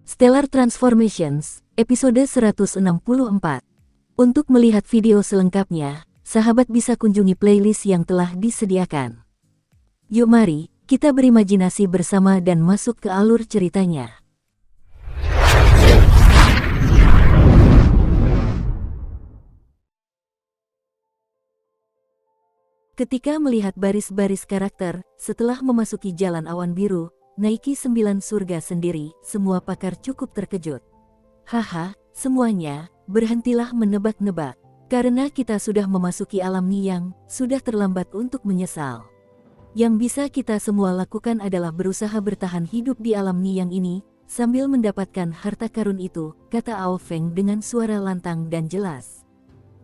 Stellar Transformations, episode 164. Untuk melihat video selengkapnya, sahabat bisa kunjungi playlist yang telah disediakan. Yuk mari, kita berimajinasi bersama dan masuk ke alur ceritanya. Ketika melihat baris-baris karakter, setelah memasuki jalan awan biru, naiki 9 surga sendiri, semua pakar cukup terkejut. Haha, semuanya, berhentilah menebak-nebak. Karena kita sudah memasuki alam Niyang, sudah terlambat untuk menyesal. Yang bisa kita semua lakukan adalah berusaha bertahan hidup di alam Niyang ini, sambil mendapatkan harta karun itu, kata Ao Feng dengan suara lantang dan jelas.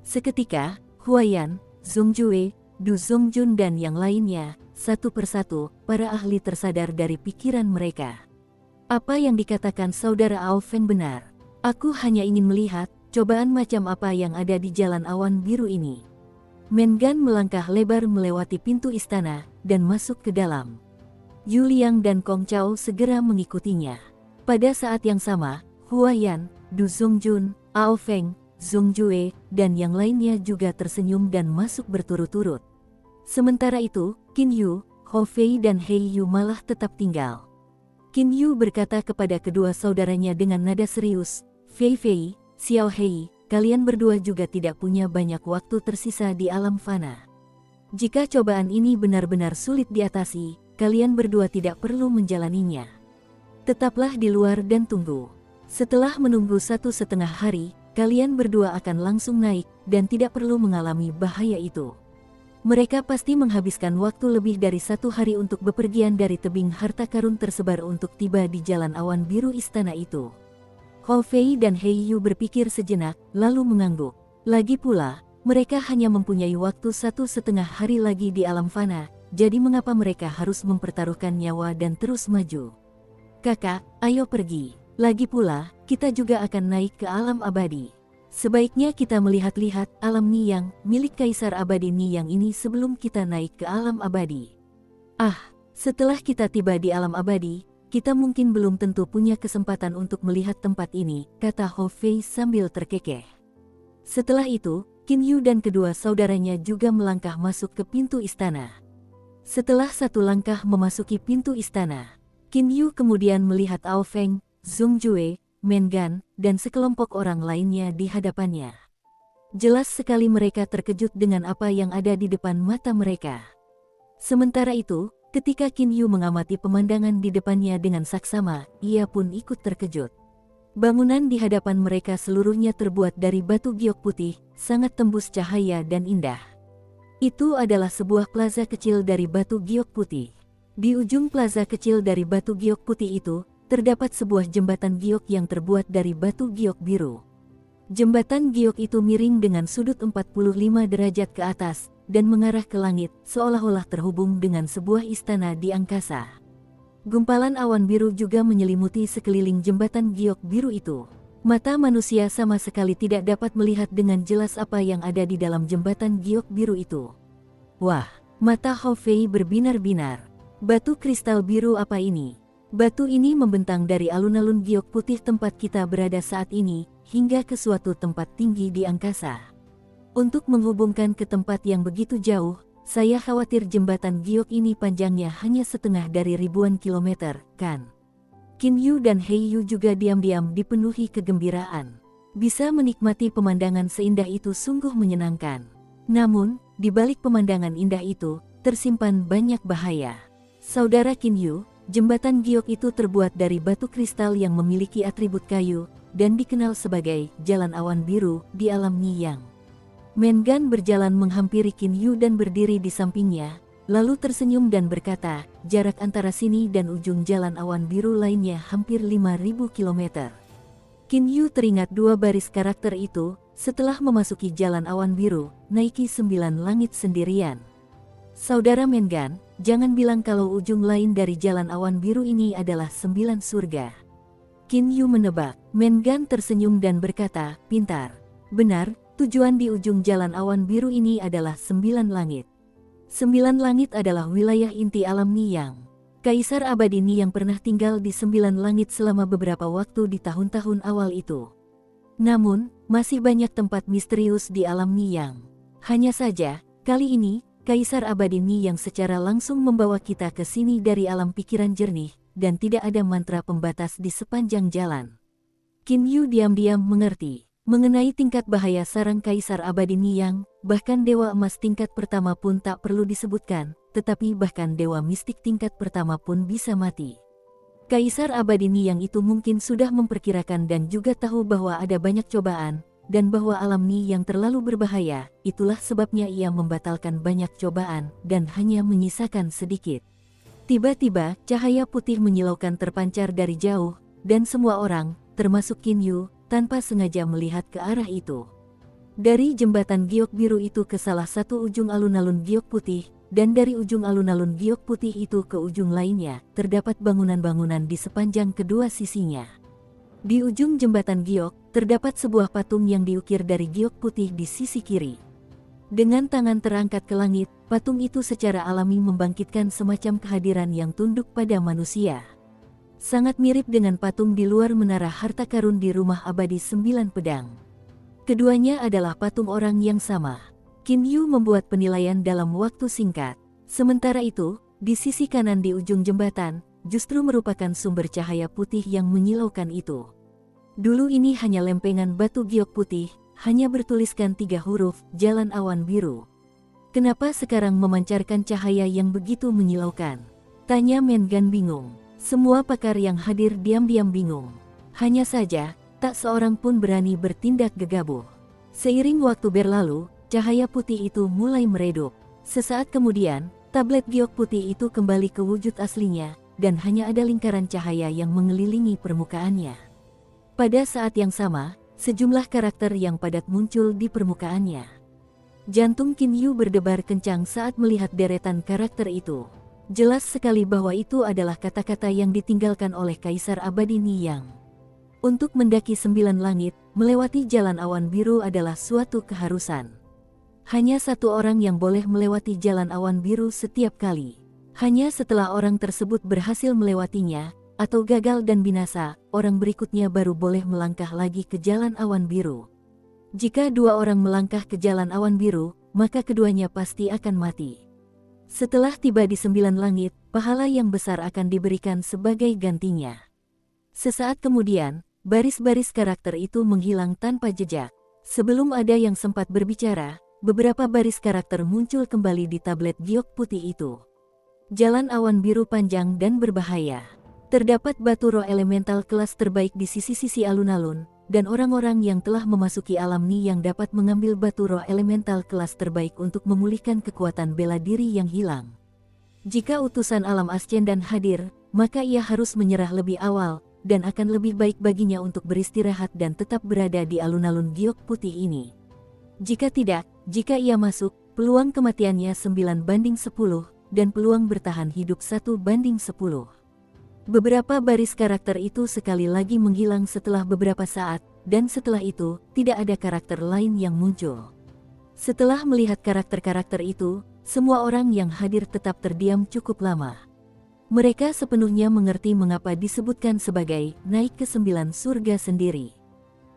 Seketika, Huayan, Zongjue, Du Zongjun dan yang lainnya, satu persatu, para ahli tersadar dari pikiran mereka. Apa yang dikatakan saudara Ao Feng benar. Aku hanya ingin melihat, cobaan macam apa yang ada di jalan awan biru ini. Mengan melangkah lebar melewati pintu istana, dan masuk ke dalam. Yu Liang dan Kong Chao segera mengikutinya. Pada saat yang sama, Huayan, Du Zongjun, Ao Feng, Zongjue, dan yang lainnya juga tersenyum dan masuk berturut-turut. Sementara itu, Qin Yu, Hou Fei dan Hei Yu malah tetap tinggal. Qin Yu berkata kepada kedua saudaranya dengan nada serius, Fei Fei, Xiao Hei, kalian berdua juga tidak punya banyak waktu tersisa di alam fana. Jika cobaan ini benar-benar sulit diatasi, kalian berdua tidak perlu menjalaninya. Tetaplah di luar dan tunggu. Setelah menunggu 1,5 hari, kalian berdua akan langsung naik, dan tidak perlu mengalami bahaya itu. Mereka pasti menghabiskan waktu lebih dari 1 hari untuk bepergian dari tebing harta karun tersebar untuk tiba di jalan awan biru istana itu. Hou Fei dan Hei Yu berpikir sejenak, lalu mengangguk. Lagi pula, mereka hanya mempunyai waktu 1,5 hari lagi di alam fana, jadi mengapa mereka harus mempertaruhkan nyawa dan terus maju? Kakak, ayo pergi. Lagi pula, kita juga akan naik ke alam abadi. Sebaiknya kita melihat-lihat alam Niyang, milik Kaisar Abadi Niyang ini sebelum kita naik ke alam abadi. Setelah kita tiba di alam abadi, kita mungkin belum tentu punya kesempatan untuk melihat tempat ini, kata Hou Fei sambil terkekeh. Setelah itu, Qin Yu dan kedua saudaranya juga melangkah masuk ke pintu istana. Setelah 1 langkah memasuki pintu istana, Qin Yu kemudian melihat Ao Feng, Zongjue, Mengan, dan sekelompok orang lainnya di hadapannya. Jelas sekali mereka terkejut dengan apa yang ada di depan mata mereka. Sementara itu, ketika Qin Yu mengamati pemandangan di depannya dengan saksama, ia pun ikut terkejut. Bangunan di hadapan mereka seluruhnya terbuat dari batu giok putih, sangat tembus cahaya dan indah. Itu adalah sebuah plaza kecil dari batu giok putih. Di ujung plaza kecil dari batu giok putih itu, terdapat sebuah jembatan giok yang terbuat dari batu giok biru. Jembatan giok itu miring dengan sudut 45 derajat ke atas, dan mengarah ke langit, seolah-olah terhubung dengan sebuah istana di angkasa. Gumpalan awan biru juga menyelimuti sekeliling jembatan giok biru itu. Mata manusia sama sekali tidak dapat melihat dengan jelas apa yang ada di dalam jembatan giok biru itu. Wah, mata Hou Fei berbinar-binar. Batu kristal biru apa ini? Batu ini membentang dari alun-alun giok putih tempat kita berada saat ini, hingga ke suatu tempat tinggi di angkasa. Untuk menghubungkan ke tempat yang begitu jauh, saya khawatir jembatan giok ini panjangnya hanya setengah dari ribuan kilometer, kan? Qin Yu dan Hei Yu juga diam-diam dipenuhi kegembiraan. Bisa menikmati pemandangan seindah itu sungguh menyenangkan. Namun, di balik pemandangan indah itu, tersimpan banyak bahaya. Saudara Qin Yu, jembatan giok itu terbuat dari batu kristal yang memiliki atribut kayu, dan dikenal sebagai jalan awan biru di alam Niyang. Mengan berjalan menghampiri Qin Yu dan berdiri di sampingnya, lalu tersenyum dan berkata, jarak antara sini dan ujung jalan awan biru lainnya hampir 5.000 km. Qin Yu teringat 2 baris karakter itu, setelah memasuki jalan awan biru, naiki 9 langit sendirian. Saudara Mengan, jangan bilang kalau ujung lain dari jalan awan biru ini adalah 9 surga. Qin Yu menebak. Mengan tersenyum dan berkata, pintar. Benar, tujuan di ujung jalan awan biru ini adalah 9 langit. 9 langit adalah wilayah inti alam Niyang. Kaisar abadi Ni yang pernah tinggal di 9 langit selama beberapa waktu di tahun-tahun awal itu. Namun, masih banyak tempat misterius di alam Ni Yang. Hanya saja, kali ini, Kaisar abadi Ni yang secara langsung membawa kita ke sini dari alam pikiran jernih, dan tidak ada mantra pembatas di sepanjang jalan. Qin Yu diam-diam mengerti mengenai tingkat bahaya sarang Kaisar abadi Ni Yang, bahkan Dewa Emas tingkat pertama pun tak perlu disebutkan, tetapi bahkan Dewa Mistik tingkat pertama pun bisa mati. Kaisar abadi Ni Yang itu mungkin sudah memperkirakan dan juga tahu bahwa ada banyak cobaan, dan bahwa alam Ni yang terlalu berbahaya, itulah sebabnya ia membatalkan banyak cobaan, dan hanya menyisakan sedikit. Tiba-tiba, cahaya putih menyilaukan terpancar dari jauh, dan semua orang, termasuk Qin Yu, tanpa sengaja melihat ke arah itu. Dari jembatan giok biru itu ke salah satu ujung alun-alun giok putih, dan dari ujung alun-alun giok putih itu ke ujung lainnya, terdapat bangunan-bangunan di sepanjang kedua sisinya. Di ujung jembatan giok, terdapat sebuah patung yang diukir dari giok putih di sisi kiri. Dengan tangan terangkat ke langit, patung itu secara alami membangkitkan semacam kehadiran yang tunduk pada manusia. Sangat mirip dengan patung di luar menara harta karun di rumah abadi 9 pedang. Keduanya adalah patung orang yang sama. Qin Yu membuat penilaian dalam waktu singkat. Sementara itu, di sisi kanan di ujung jembatan, justru merupakan sumber cahaya putih yang menyilaukan itu. Dulu ini hanya lempengan batu giok putih, hanya bertuliskan 3 huruf, Jalan Awan Biru. Kenapa sekarang memancarkan cahaya yang begitu menyilaukan? Tanya Mengan bingung. Semua pakar yang hadir diam-diam bingung. Hanya saja, tak seorang pun berani bertindak gegabah. Seiring waktu berlalu, cahaya putih itu mulai meredup. Sesaat kemudian, tablet giok putih itu kembali ke wujud aslinya, dan hanya ada lingkaran cahaya yang mengelilingi permukaannya. Pada saat yang sama, sejumlah karakter yang padat muncul di permukaannya. Jantung Qin Yu berdebar kencang saat melihat deretan karakter itu. Jelas sekali bahwa itu adalah kata-kata yang ditinggalkan oleh Kaisar abadi Ni Yang. Untuk mendaki 9 langit, melewati jalan awan biru adalah suatu keharusan. Hanya satu orang yang boleh melewati jalan awan biru setiap kali. Hanya setelah orang tersebut berhasil melewatinya, atau gagal dan binasa, orang berikutnya baru boleh melangkah lagi ke jalan awan biru. Jika 2 orang melangkah ke jalan awan biru, maka keduanya pasti akan mati. Setelah tiba di 9 langit, pahala yang besar akan diberikan sebagai gantinya. Sesaat kemudian, baris-baris karakter itu menghilang tanpa jejak. Sebelum ada yang sempat berbicara, beberapa baris karakter muncul kembali di tablet giok putih itu. Jalan awan biru panjang dan berbahaya. Terdapat batu roh elemental kelas terbaik di sisi-sisi alun-alun, dan orang-orang yang telah memasuki alam Ni yang dapat mengambil batu roh elemental kelas terbaik untuk memulihkan kekuatan bela diri yang hilang. Jika utusan alam Ascendan hadir, maka ia harus menyerah lebih awal, dan akan lebih baik baginya untuk beristirahat dan tetap berada di alun-alun giok putih ini. Jika tidak, jika ia masuk, peluang kematiannya 9/10, dan peluang bertahan hidup 1/10. Beberapa baris karakter itu sekali lagi menghilang setelah beberapa saat, dan setelah itu, tidak ada karakter lain yang muncul. Setelah melihat karakter-karakter itu, semua orang yang hadir tetap terdiam cukup lama. Mereka sepenuhnya mengerti mengapa disebutkan sebagai naik ke 9 surga sendiri.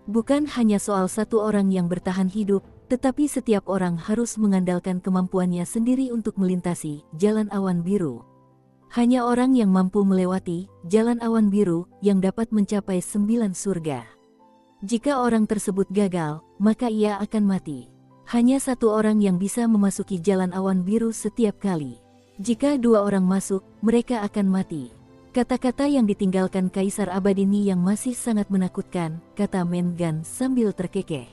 Bukan hanya soal satu orang yang bertahan hidup, tetapi setiap orang harus mengandalkan kemampuannya sendiri untuk melintasi jalan awan biru. Hanya orang yang mampu melewati jalan awan biru yang dapat mencapai 9 surga. Jika orang tersebut gagal, maka ia akan mati. Hanya satu orang yang bisa memasuki jalan awan biru setiap kali. Jika 2 orang masuk, mereka akan mati. Kata-kata yang ditinggalkan Kaisar abadi Ni yang masih sangat menakutkan, kata Mengan sambil terkekeh.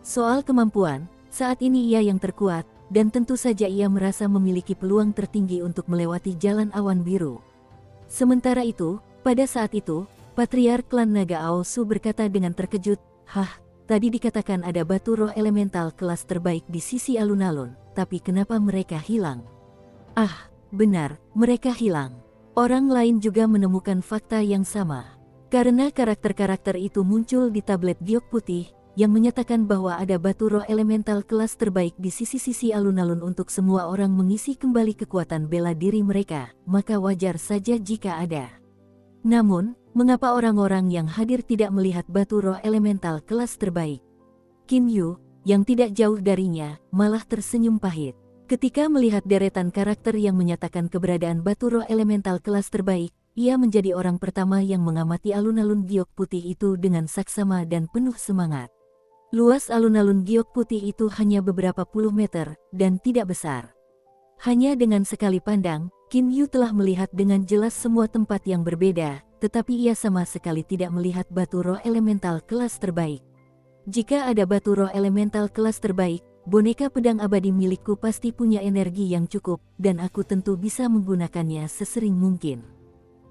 Soal kemampuan, saat ini ia yang terkuat, dan tentu saja ia merasa memiliki peluang tertinggi untuk melewati jalan awan biru. Sementara itu, pada saat itu, Patriark klan Naga Aosu berkata dengan terkejut, "Hah, tadi dikatakan ada batu roh elemental kelas terbaik di sisi alun-alun, tapi kenapa mereka hilang?" Ah, benar, mereka hilang. Orang lain juga menemukan fakta yang sama. Karena karakter-karakter itu muncul di tablet giok putih, yang menyatakan bahwa ada batu roh elemental kelas terbaik di sisi-sisi alun-alun untuk semua orang mengisi kembali kekuatan bela diri mereka, maka wajar saja jika ada. Namun, mengapa orang-orang yang hadir tidak melihat batu roh elemental kelas terbaik? Qin Yu, yang tidak jauh darinya, malah tersenyum pahit. Ketika melihat deretan karakter yang menyatakan keberadaan batu roh elemental kelas terbaik, ia menjadi orang pertama yang mengamati alun-alun giok putih itu dengan saksama dan penuh semangat. Luas alun-alun giok putih itu hanya beberapa puluh meter, dan tidak besar. Hanya dengan sekali pandang, Qin Yu telah melihat dengan jelas semua tempat yang berbeda, tetapi ia sama sekali tidak melihat batu roh elemental kelas terbaik. Jika ada batu roh elemental kelas terbaik, boneka pedang abadi milikku pasti punya energi yang cukup, dan aku tentu bisa menggunakannya sesering mungkin.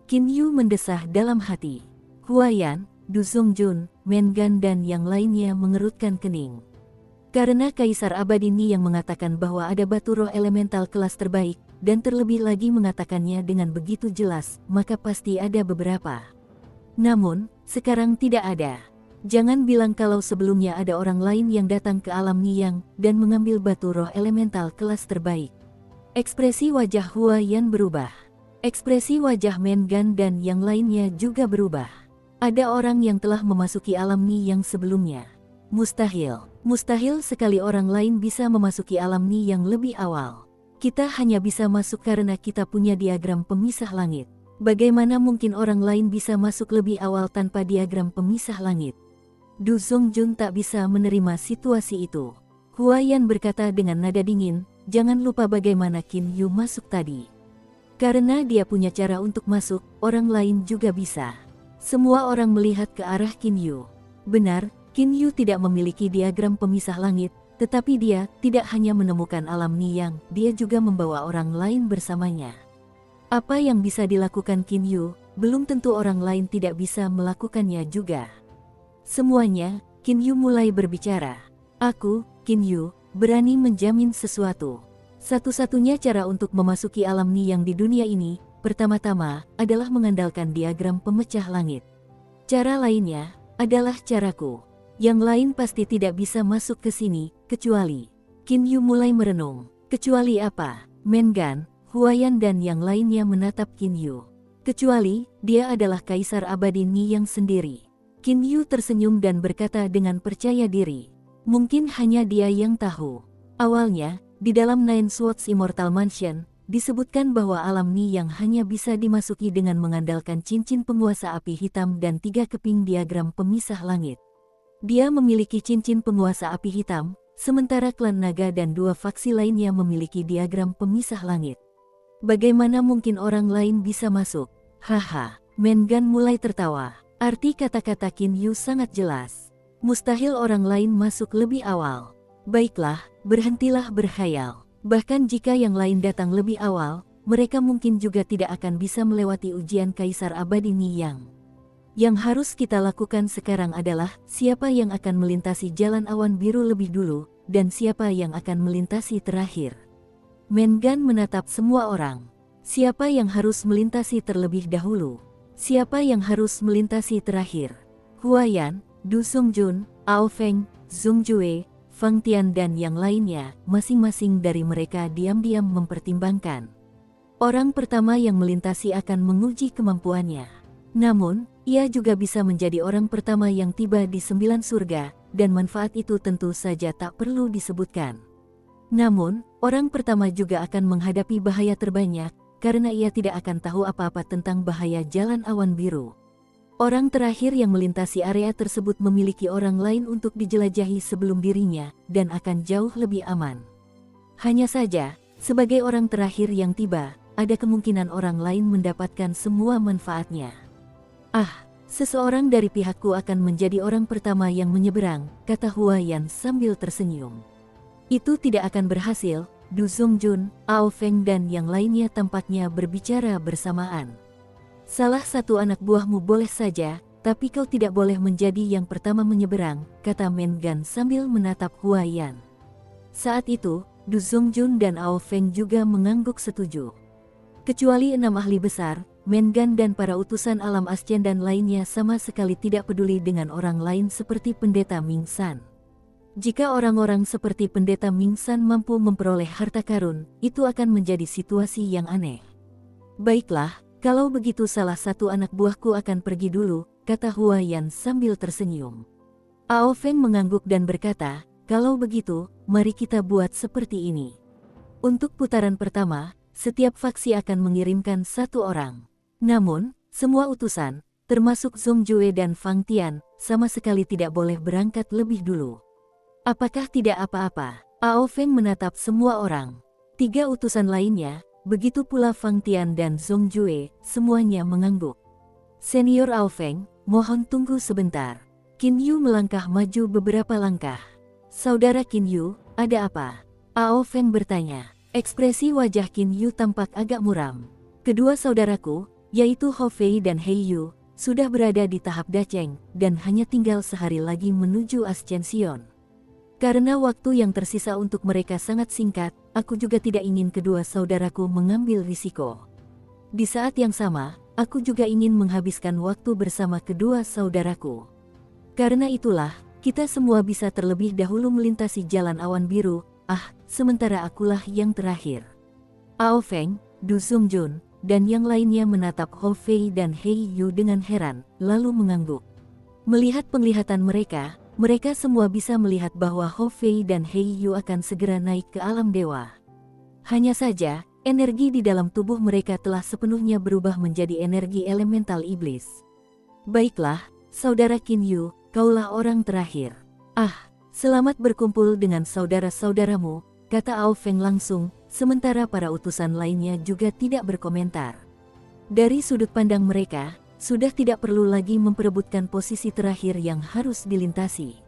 Qin Yu mendesah dalam hati. Huaiyan, Du Zongjun, Mengan dan yang lainnya mengerutkan kening. Karena Kaisar Abadi Ni yang mengatakan bahwa ada batu roh elemental kelas terbaik, dan terlebih lagi mengatakannya dengan begitu jelas, maka pasti ada beberapa. Namun, sekarang tidak ada. Jangan bilang kalau sebelumnya ada orang lain yang datang ke alam Niyang dan mengambil batu roh elemental kelas terbaik. Ekspresi wajah Huaiyan berubah. Ekspresi wajah Mengan dan yang lainnya juga berubah. Ada orang yang telah memasuki alam Niyang sebelumnya. Mustahil. Mustahil sekali orang lain bisa memasuki alam Niyang lebih awal. Kita hanya bisa masuk karena kita punya diagram pemisah langit. Bagaimana mungkin orang lain bisa masuk lebih awal tanpa diagram pemisah langit? Du Zongjun tak bisa menerima situasi itu. Huaiyan berkata dengan nada dingin, jangan lupa bagaimana Qin Yu masuk tadi. Karena dia punya cara untuk masuk, orang lain juga bisa. Semua orang melihat ke arah Qin Yu. Benar, Qin Yu tidak memiliki diagram pemisah langit, tetapi dia tidak hanya menemukan alam Niyang, dia juga membawa orang lain bersamanya. Apa yang bisa dilakukan Qin Yu, belum tentu orang lain tidak bisa melakukannya juga. Semuanya, Qin Yu mulai berbicara. Aku, Qin Yu, berani menjamin sesuatu. Satu-satunya cara untuk memasuki alam Niyang di dunia ini, pertama-tama, adalah mengandalkan diagram pemecah langit. Cara lainnya, adalah caraku. Yang lain pasti tidak bisa masuk ke sini, kecuali. Qin Yu mulai merenung. Kecuali apa? Mengan, Huaiyan dan yang lainnya menatap Qin Yu. Kecuali, dia adalah Kaisar Abadi Niyang sendiri. Qin Yu tersenyum dan berkata dengan percaya diri. Mungkin hanya dia yang tahu. Awalnya, di dalam Nine Swords Immortal Mansion, disebutkan bahwa alam Niyang hanya bisa dimasuki dengan mengandalkan cincin penguasa api hitam dan 3 keping diagram pemisah langit. Dia memiliki cincin penguasa api hitam, sementara klan naga dan 2 faksi lainnya memiliki diagram pemisah langit. Bagaimana mungkin orang lain bisa masuk? Haha, Mengan mulai tertawa. Arti kata-kata Qin Yu sangat jelas. Mustahil orang lain masuk lebih awal. Baiklah, berhentilah berkhayal. Bahkan jika yang lain datang lebih awal, mereka mungkin juga tidak akan bisa melewati ujian Kaisar Abadi Niyang. Yang harus kita lakukan sekarang adalah siapa yang akan melintasi jalan awan biru lebih dulu, dan siapa yang akan melintasi terakhir. Mengan menatap semua orang. Siapa yang harus melintasi terlebih dahulu? Siapa yang harus melintasi terakhir? Huaiyan, Du Zongjun, Ao Feng, Zhong Jue, Fang Tian dan yang lainnya, masing-masing dari mereka diam-diam mempertimbangkan. Orang pertama yang melintasi akan menguji kemampuannya. Namun, ia juga bisa menjadi orang pertama yang tiba di 9 surga, dan manfaat itu tentu saja tak perlu disebutkan. Namun, orang pertama juga akan menghadapi bahaya terbanyak, karena ia tidak akan tahu apa-apa tentang bahaya jalan awan biru. Orang terakhir yang melintasi area tersebut memiliki orang lain untuk dijelajahi sebelum dirinya, dan akan jauh lebih aman. Hanya saja, sebagai orang terakhir yang tiba, ada kemungkinan orang lain mendapatkan semua manfaatnya. Ah, seseorang dari pihakku akan menjadi orang pertama yang menyeberang, kata Huaiyan sambil tersenyum. Itu tidak akan berhasil. Du Zongjun, Ao Feng dan yang lainnya tampaknya berbicara bersamaan. Salah satu anak buahmu boleh saja, tapi kau tidak boleh menjadi yang pertama menyeberang, kata Mengan sambil menatap Huaiyan. Saat itu, Du Zongjun dan Ao Feng juga mengangguk setuju. Kecuali 6 ahli besar, Mengan dan para utusan alam ascendan lainnya sama sekali tidak peduli dengan orang lain seperti Pendeta Mingsan. Jika orang-orang seperti Pendeta Mingsan mampu memperoleh harta karun, itu akan menjadi situasi yang aneh. Baiklah, kalau begitu salah satu anak buahku akan pergi dulu, kata Huayan sambil tersenyum. Ao Feng mengangguk dan berkata, kalau begitu, mari kita buat seperti ini. Untuk putaran pertama, setiap faksi akan mengirimkan satu orang. Namun, semua utusan, termasuk Zhong Jue dan Fang Tian, sama sekali tidak boleh berangkat lebih dulu. Apakah tidak apa-apa? Ao Feng menatap semua orang. 3 utusan lainnya, begitu pula Fang Tian dan Zhong Jue, semuanya mengangguk. Senior Ao Feng, mohon tunggu sebentar. Qin Yu melangkah maju beberapa langkah. Saudara Qin Yu, ada apa? Ao Feng bertanya. Ekspresi wajah Qin Yu tampak agak muram. Kedua saudaraku, yaitu Hou Fei dan Hei Yu, sudah berada di tahap Dacheng, dan hanya tinggal sehari lagi menuju Ascension. Karena waktu yang tersisa untuk mereka sangat singkat, aku juga tidak ingin kedua saudaraku mengambil risiko. Di saat yang sama, aku juga ingin menghabiskan waktu bersama kedua saudaraku. Karena itulah, kita semua bisa terlebih dahulu melintasi jalan awan biru, sementara akulah yang terakhir. Ao Feng, Du Zongjun, dan yang lainnya menatap Hou Fei dan Hei Yu dengan heran, lalu mengangguk. Melihat penglihatan mereka, mereka semua bisa melihat bahwa Hou Fei dan Hei Yu akan segera naik ke alam dewa. Hanya saja, energi di dalam tubuh mereka telah sepenuhnya berubah menjadi energi elemental iblis. Baiklah, saudara Qin Yu, kaulah orang terakhir. Selamat berkumpul dengan saudara-saudaramu, kata Ao Feng langsung, sementara para utusan lainnya juga tidak berkomentar. Dari sudut pandang mereka, sudah tidak perlu lagi memperebutkan posisi terakhir yang harus dilintasi.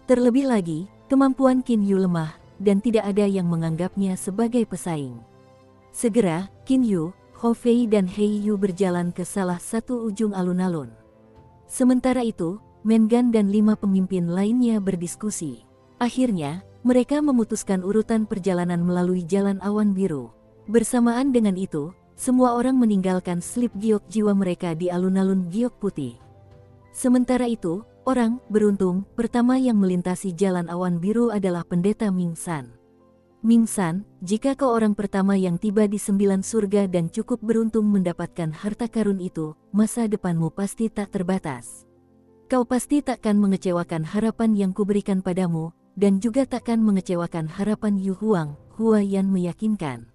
Terlebih lagi, kemampuan Qin Yu lemah, dan tidak ada yang menganggapnya sebagai pesaing. Segera, Qin Yu, Hou Fei dan Hei Yu berjalan ke salah satu ujung alun-alun. Sementara itu, Mengan dan 5 pemimpin lainnya berdiskusi. Akhirnya, mereka memutuskan urutan perjalanan melalui jalan awan biru. Bersamaan dengan itu, semua orang meninggalkan slip giok jiwa mereka di alun-alun giok putih. Sementara itu, orang beruntung pertama yang melintasi jalan awan biru adalah Pendeta Mingsan. Mingsan, jika kau orang pertama yang tiba di 9 surga dan cukup beruntung mendapatkan harta karun itu, masa depanmu pasti tak terbatas. Kau pasti takkan mengecewakan harapan yang kuberikan padamu, dan juga takkan mengecewakan harapan Yu Huang, Huayan meyakinkan.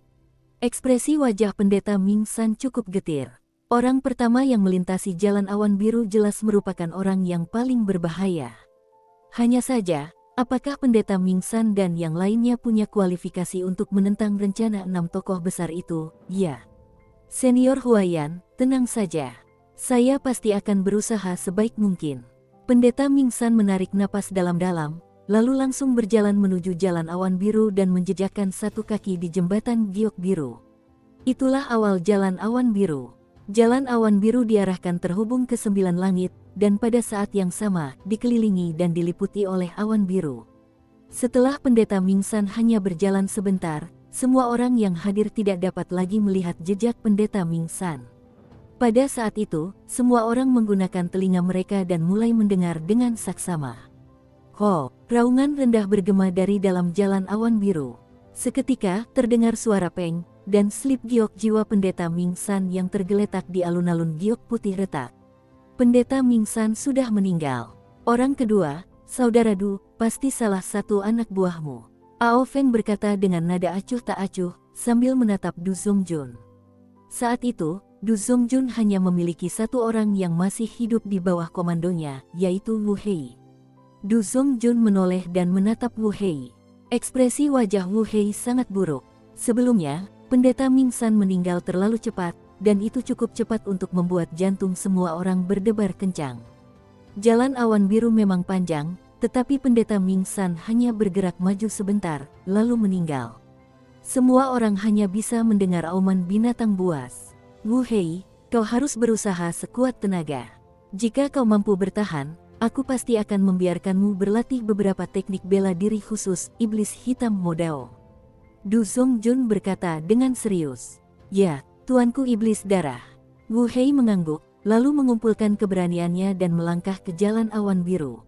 Ekspresi wajah Pendeta Mingsan cukup getir. Orang pertama yang melintasi jalan awan biru jelas merupakan orang yang paling berbahaya. Hanya saja, apakah Pendeta Mingsan dan yang lainnya punya kualifikasi untuk menentang rencana 6 tokoh besar itu? Ya. Senior Huayan, tenang saja. Saya pasti akan berusaha sebaik mungkin. Pendeta Mingsan menarik napas dalam-dalam, lalu langsung berjalan menuju jalan awan biru dan menjejakkan satu kaki di jembatan giok biru. Itulah awal jalan awan biru. Jalan awan biru diarahkan terhubung ke 9 langit, dan pada saat yang sama dikelilingi dan diliputi oleh awan biru. Setelah Pendeta Mingsan hanya berjalan sebentar, semua orang yang hadir tidak dapat lagi melihat jejak Pendeta Mingsan. Pada saat itu, semua orang menggunakan telinga mereka dan mulai mendengar dengan saksama. Raungan rendah bergema dari dalam jalan awan biru. Seketika, terdengar suara peng, dan slip giok jiwa Pendeta Mingsan yang tergeletak di alun-alun giok putih retak. Pendeta Mingsan sudah meninggal. Orang kedua, saudara Du, pasti salah satu anak buahmu. Ao Feng berkata dengan nada acuh tak acuh, sambil menatap Du Zongjun. Saat itu, Du Zongjun hanya memiliki satu orang yang masih hidup di bawah komandonya, yaitu Wu Hei. Du Zongjun menoleh dan menatap Wu Hei. Ekspresi wajah Wu Hei sangat buruk. Sebelumnya, Pendeta Mingsan meninggal terlalu cepat, dan itu cukup cepat untuk membuat jantung semua orang berdebar kencang. Jalan awan biru memang panjang, tetapi Pendeta Mingsan hanya bergerak maju sebentar, lalu meninggal. Semua orang hanya bisa mendengar auman binatang buas. Wu Hei, kau harus berusaha sekuat tenaga. Jika kau mampu bertahan, aku pasti akan membiarkanmu berlatih beberapa teknik bela diri khusus iblis hitam Modao. Du Zongjun berkata dengan serius. Ya, tuanku iblis darah. Wu Hei mengangguk, lalu mengumpulkan keberaniannya dan melangkah ke jalan awan biru.